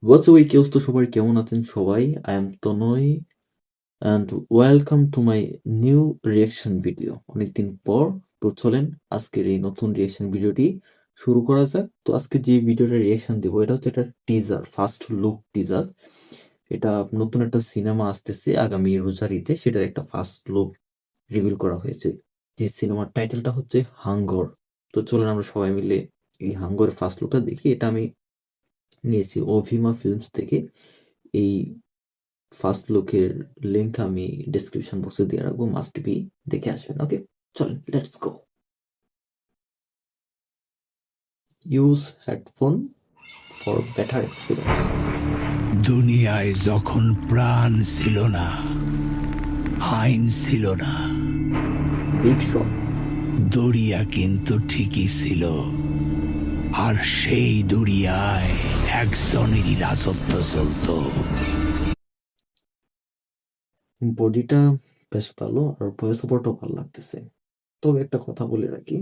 WhatsApp কি অবস্থা সবার, কেমন আছেন সবাই? I am Tanay and welcome to my new reaction video. অনেকদিন পর তো চলেন আজকের এই নতুন রিয়াকশন ভিডিওটি শুরু করা যাক। তো আজকে যে ভিডিওটা রিয়াকশন দেবো এটা হচ্ছে একটা টিজার, ফার্স্ট লুক টিজার। এটা নতুন একটা সিনেমা আসতেছে আগামী রোজার ঈদে, সেটার একটা ফার্স্ট লুক রিভিল করা হয়েছে। যে সিনেমার টাইটেলটা হচ্ছে হাঙ্গর। তো চলেন আমরা সবাই মিলে এই হাঙ্গরের ফার্স্ট লুকটা দেখি। এটা আমি নিয়েছি অভিমা ফিল্মস থেকে। এই ফার্স্ট লুকের লিংক আমি ডেসক্রিপশন বক্সে দিয়ে রাখবো, মাস্ট বি দেখে আসবেন। ওকে, চলেন let's go. Use headphone for better experience. দুনিয়ায় যখন প্রাণ ছিল না, আইন ছিল না, বিগ শট। দরিয়া কিন্তু ঠিকই ছিল। আর সেই দরিয়ায় একজনেরই রাজত্ব চলত। বডিটা বেশ ভালো আর ভয়েস ওভারটাও ভালো লাগতেছে। তবে একটা কথা বলে রাখি,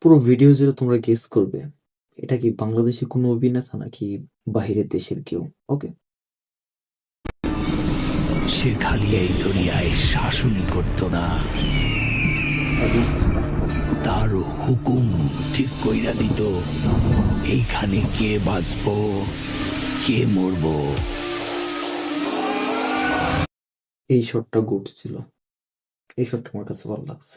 পুরো ভিডিও জুড়ে তোমরা গেস করবে এটা কি বাংলাদেশি কোনো অভিনেতা নাকি বাহিরের দেশের কেউ। ওকে, সে খালি এই দরিয়ায় শাসনই করত না, তার হুকুম ঠিক কইরা দিত এইখানে কে বাঁচবো, কে মরবো। এই শটটা গুড ছিল, এই শটটা আমার কাছে ভালো লাগছে।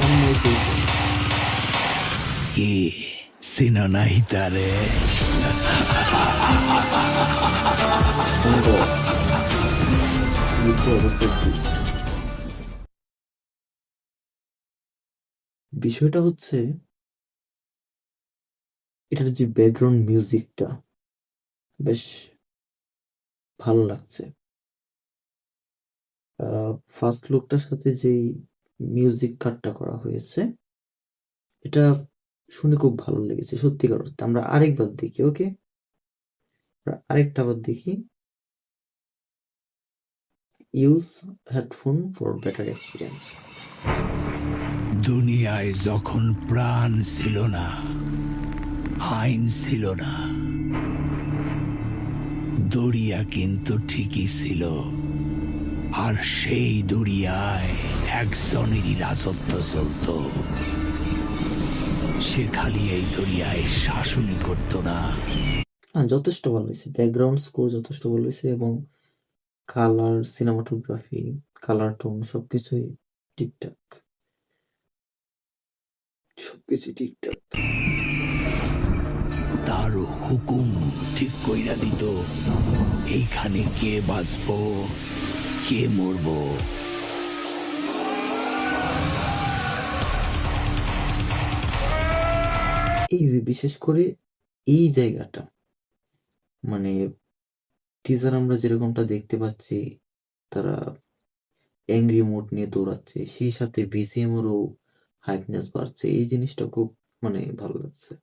অন্যায় হয়েছে। কে চিনো নাই তারে? যুদ্ধ অবস্থায় গ্রিস। বিষয়টা হচ্ছে এটার যে ব্যাকগ্রাউন্ড মিউজিকটা বেশ ভালো লাগছে। ফার্স্ট লুকটার সাথে যেই মিউজিক কাটটা করা হয়েছে এটা শুনে খুব ভালো লেগেছে সত্যিকার অর্থে। আমরা আরেকবার দেখি। ওকে, আরেকটা বার দেখি। Use headphone for better experience. দুনিয়ায় যখন প্রাণ ছিল না, আইন ছিল না, দরিয়া কিন্তু ঠিকই ছিল। আর সেই দরিয়ায় একজনেরই রাজত্ব চলত। সে খালি এই দরিয়ায় শাসনই করত না। যথেষ্ট ভালো হয়েছে, ব্যাকগ্রাউন্ড স্কোর যথেষ্ট ভালো হয়েছে এবং কালার, সিনেমাটোগ্রাফি, কালার টোন সবকিছুই ঠিকঠাক, সবকিছু ঠিকঠাক। তার হুকুম ঠিক কইরা দিত এইখানে কে বাঁচবো, কে মরবো। এই যে বিশেষ করে এই জায়গাটা, মানে টিজার আমরা যেরকমটা দেখতে পাচ্ছি, তারা অ্যাংরি মোড নিয়ে দৌড়াচ্ছে, সেই সাথে বিজিএম এরও হাইপনেস বাড়ছে। এই জিনিসটা খুব মানে ভালো লাগছে।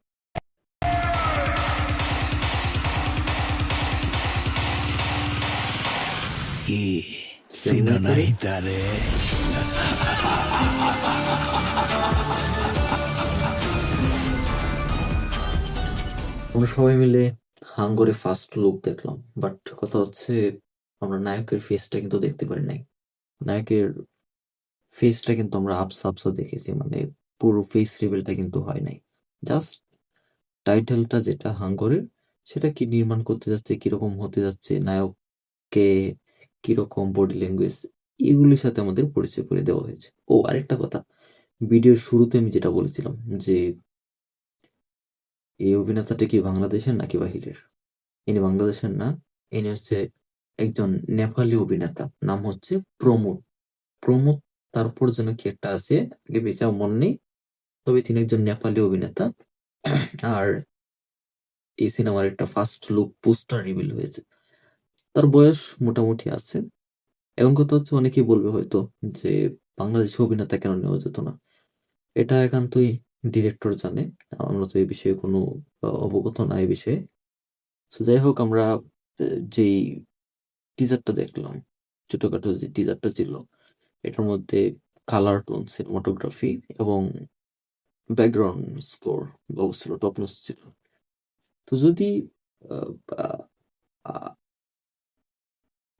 কে সেম চিনো তারে নাই তারে? আমরা সবাই মিলে হাঙ্গরে ফার্স্ট লুক দেখলাম, বাট কথা হচ্ছে আমরা নায়কের ফেসটা কিন্তু দেখতে পারি নাই। নায়কের ফেসটা কিন্তু আমরা আপসা আপসা দেখেছি, মানে পুরো ফেস রিভিলটা কিন্তু হয় নাই। জাস্ট টাইটেলটা যেটা হাঙ্গরের, সেটা কি নির্মাণ করতে যাচ্ছে, কিরকম হতে যাচ্ছে, নায়ককে কিরকম বডি ল্যাঙ্গুয়েজ, এগুলির সাথে আমাদের পরিচয় করে দেওয়া হয়েছে। ও আরেকটা কথা, ভিডিওর শুরুতে আমি যেটা বলেছিলাম যে এই অভিনেতাটা কি বাংলাদেশের নাকি বাহিরের। ইনি বাংলাদেশের না, ইনি হচ্ছে একজন নেপালি অভিনেতা, নাম হচ্ছে প্রমোদ। প্রমোদ তারপর যেন কি একটা আছে, আগে বেশি আমার মনে নেই, তবে তিনি একজন নেপালি অভিনেতা। আর এই সিনেমার একটা ফার্স্ট লুক পোস্টার রিভিল হয়েছে। তার বয়স মোটামুটি আছে। এখন কথা হচ্ছে অনেকেই বলবে হয়তো যে বাংলাদেশি অভিনেতা কেন নেওয়া যেত না, এটা একান্তই ডিরেক্টর জানে। আমরা তো এই বিষয়ে কোনো অবগত না এই বিষয়ে। তো যাই হোক, আমরা যেই টিজারটা দেখলাম, ছোটখাটো যে টিজারটা ছিল, এটার মধ্যে কালার টোন, সিনেমাটোগ্রাফি এবং ব্যাকগ্রাউন্ড স্কোর অবস্থা টপ নচ ছিল। তো যদি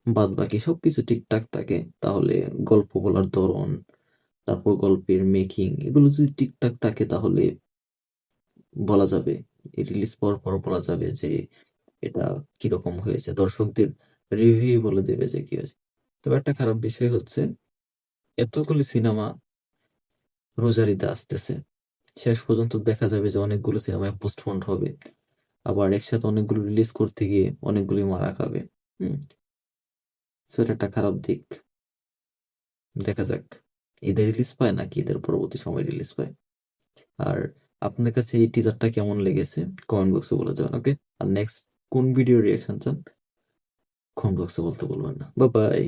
বাদ বাকি সবকিছু ঠিকঠাক থাকে তাহলে গল্প বলার ধরন, তারপর গল্পের মেকিং, এগুলো যদি ঠিকঠাক থাকে তাহলে বলা যাবে, রিলিজ পাওয়ার পর বলা যাবে যে এটা কিরকম হয়েছে, দর্শকদের রিভিউ বলে দেবে যে কি হয়েছে। তবে একটা খারাপ বিষয় হচ্ছে এতগুলি সিনেমা রোজারিতে আসতেছে, শেষ পর্যন্ত দেখা যাবে যে অনেকগুলো সিনেমায় পোস্টপোন হবে, আবার একসাথে অনেকগুলো রিলিজ করতে গিয়ে অনেকগুলি মারা খাবে। সেটা একটা খারাপ দিক। দেখা যাক ঈদে রিলিজ পায় নাকি ঈদের পরবর্তী সময় রিলিজ পায়। আর আপনার কাছে এই টিজারটা কেমন লেগেছে কমেন্ট বক্সে বলে যাবেন, ওকে? আর নেক্সট কোন ভিডিও রিয়াকশন চান কমেন্ট বক্সে বলতে বলবেন না। Bye bye.